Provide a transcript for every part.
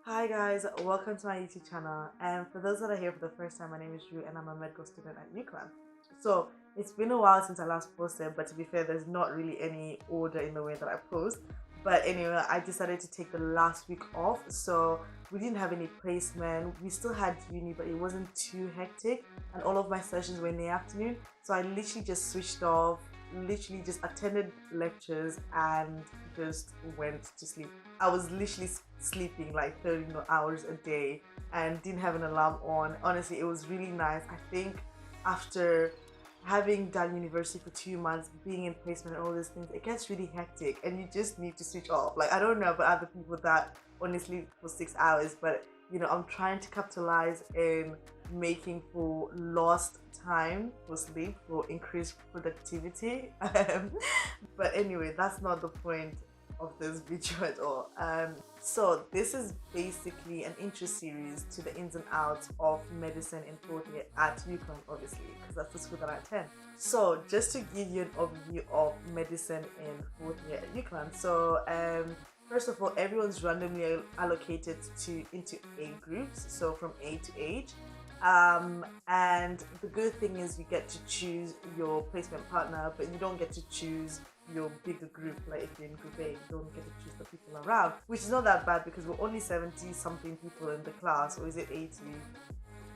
Hi guys, welcome to my YouTube channel. And for those that are here for the first time, my name is Drew and I'm a medical student at UCLan. So it's been a while since I last posted, but to be fair, there's not really any order in the way that I post. But anyway, I decided to take the last week off, so we didn't have any placement. We still had uni, but it wasn't too hectic, and all of my sessions were in the afternoon. So I literally just switched off, literally just attended lectures and just went to sleep. I was literally sleeping like 30 hours a day and didn't have an alarm on. Honestly, it was really nice. I think after having done university for 2 months, being in placement and all these things, it gets really hectic and you just need to switch off. Like, I don't know about other people that only sleep for 6 hours, but I'm trying to capitalize in making for lost time for sleep for increased productivity. But anyway, that's not the point of this video at all. So this is basically an intro series to the ins and outs of medicine in fourth year at UConn, obviously, because that's the school that I attend. So just to give you an overview of medicine in fourth year at UConn. So first of all, everyone's randomly allocated into age groups, so from age to age. And the good thing is you get to choose your placement partner, but you don't get to choose your bigger group. Like if you're in group A, you don't get to choose the people around, which is not that bad because we're only 70 something people in the class, or is it 80?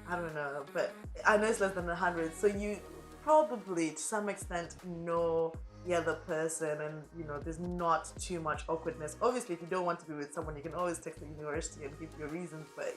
I don't know, but I know it's less than 100, so you probably to some extent know the other person, and there's not too much awkwardness. Obviously, if you don't want to be with someone, you can always text the university and give your reasons, but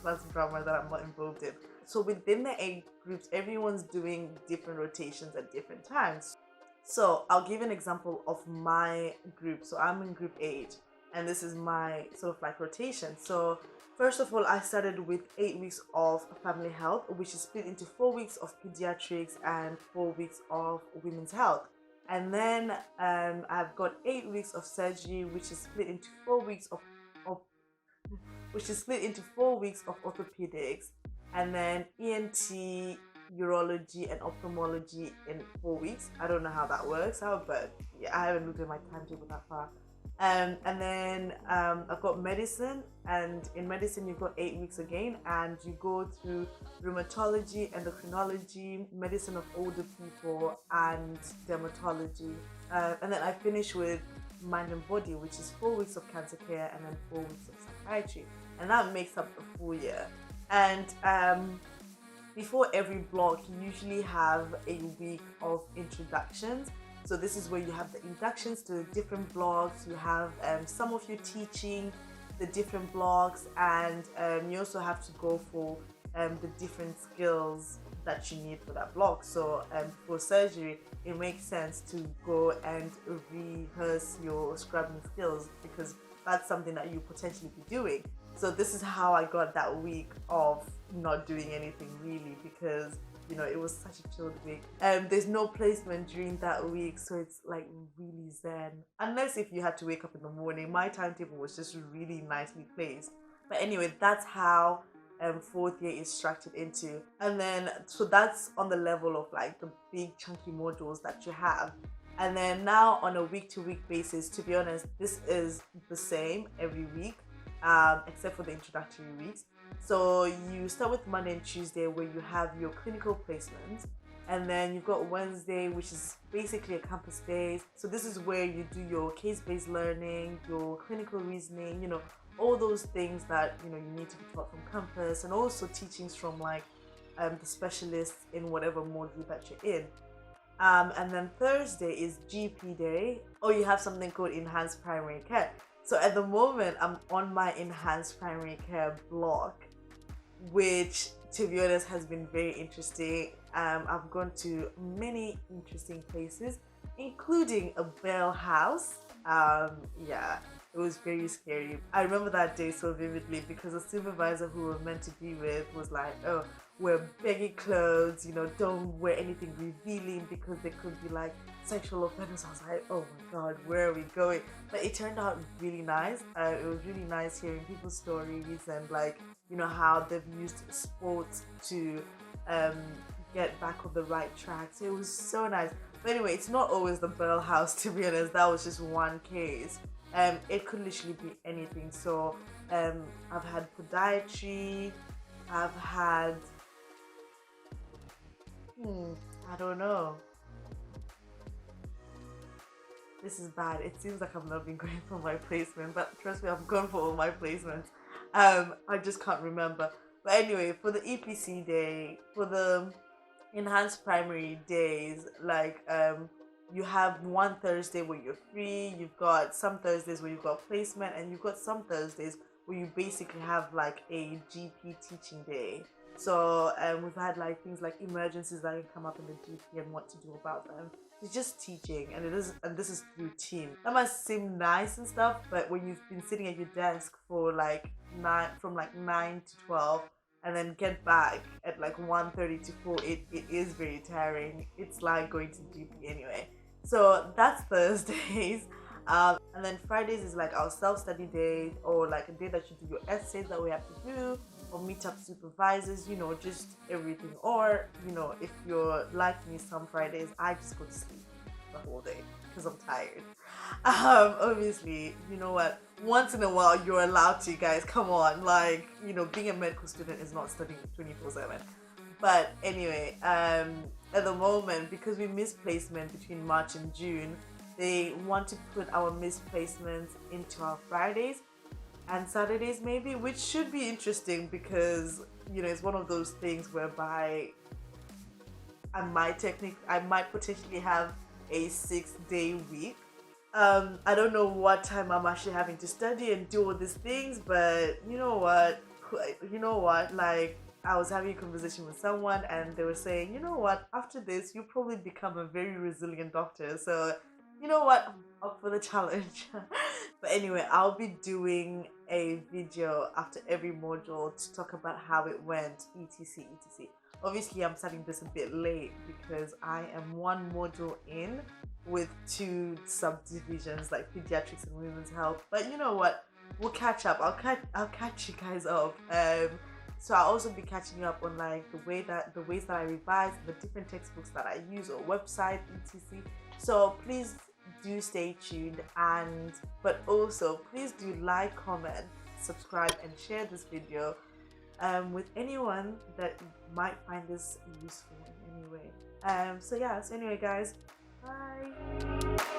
that's drama that I'm not involved in. So within the age groups, everyone's doing different rotations at different times. So I'll give an example of my group. So I'm in group 8 and this is my sort of like rotation. So first of all, I started with 8 weeks of family health, which is split into 4 weeks of pediatrics and 4 weeks of women's health. And then I've got 8 weeks of surgery, which is split into 4 weeks of which is split into 4 weeks of orthopedics, and then ENT, urology, and ophthalmology in 4 weeks. I don't know how that works out, but yeah, I haven't looked at my timetable that far. And then I've got medicine, and in medicine you've got 8 weeks again, and you go through rheumatology, endocrinology, medicine of older people, and dermatology. And then I finish with mind and body, which is 4 weeks of cancer care and then 4 weeks of psychiatry, and that makes up a full year. And before every block, you usually have a week of introductions. So this is where you have the inductions to the different blocks. You have some of you teaching the different blocks, and you also have to go for the different skills that you need for that block. So for surgery, it makes sense to go and rehearse your scrubbing skills because that's something that you potentially be doing. So this is how I got that week of not doing anything really, because it was such a chilled week. There's no placement during that week, so it's like really zen. Unless if you had to wake up in the morning, my timetable was just really nicely placed. But anyway, that's how fourth year is structured into. And then so that's on the level of like the big chunky modules that you have. And then now on a week-to-week basis, to be honest, this is the same every week, except for the introductory weeks. So you start with Monday and Tuesday where you have your clinical placements, and then you've got Wednesday, which is basically a campus day. So this is where you do your case-based learning, your clinical reasoning, all those things that you need to be taught from campus, and also teachings from like the specialists in whatever module that you're in. And then Thursday is GP day, or you have something called enhanced primary care. So at the moment, I'm on my enhanced primary care block, which to be honest has been very interesting. I've gone to many interesting places, including a bell house. Yeah, it was very scary. I remember that day so vividly because the supervisor who we were meant to be with was like, oh, wear baggy clothes, don't wear anything revealing because they could be like sexual offenders. I was like, oh my god, where are we going? But it turned out really nice. It was really nice hearing people's stories and like how they've used sports to get back on the right track. So it was so nice. But anyway, it's not always the bell house, to be honest. That was just one case. It could literally be anything. So I've had podiatry, I've had I don't know. This is bad. It seems like I've not been going for my placement, but trust me, I've gone for all my placements. I just can't remember. But anyway, for the EPC day, for the enhanced primary days, like you have one Thursday where you're free, you've got some Thursdays where you've got placement, and you've got some Thursdays where you basically have like a GP teaching day. So we've had like things like emergencies that can come up in the GP and what to do about them. It's just teaching, and this is through team. That might seem nice and stuff, but when you've been sitting at your desk for like from like 9 to 12, and then get back at like 1:30 to 4, it is very tiring. It's like going to GP anyway. So that's Thursdays. And then Fridays is like our self-study day, or like a day that you do your essays that we have to do, or meet up supervisors, just everything. Or, if you're like me, some Fridays I just go to sleep the whole day because I'm tired. Obviously, you know what? Once in a while you're allowed to, guys. Come on, like, being a medical student is not studying 24/7. But anyway, at the moment, because we missed placement between March and June, they want to put our missed placements into our Fridays and Saturdays maybe, which should be interesting because it's one of those things whereby I might potentially have a 6-day week. I don't know what time I'm actually having to study and do all these things, but you know what, like, I was having a conversation with someone and they were saying, after this you'll probably become a very resilient doctor. So I'm up for the challenge. But anyway, I'll be doing a video after every module to talk about how it went, etc. Obviously, I'm starting this a bit late because I am one module in with 2 subdivisions like pediatrics and women's health. But you know what? We'll catch up. I'll catch you guys up. So I'll also be catching you up on like the ways that I revise, the different textbooks that I use, or website, etc. So please do stay tuned, but also please do like, comment, subscribe, and share this video with anyone that might find this useful in any way. So anyway, guys, bye.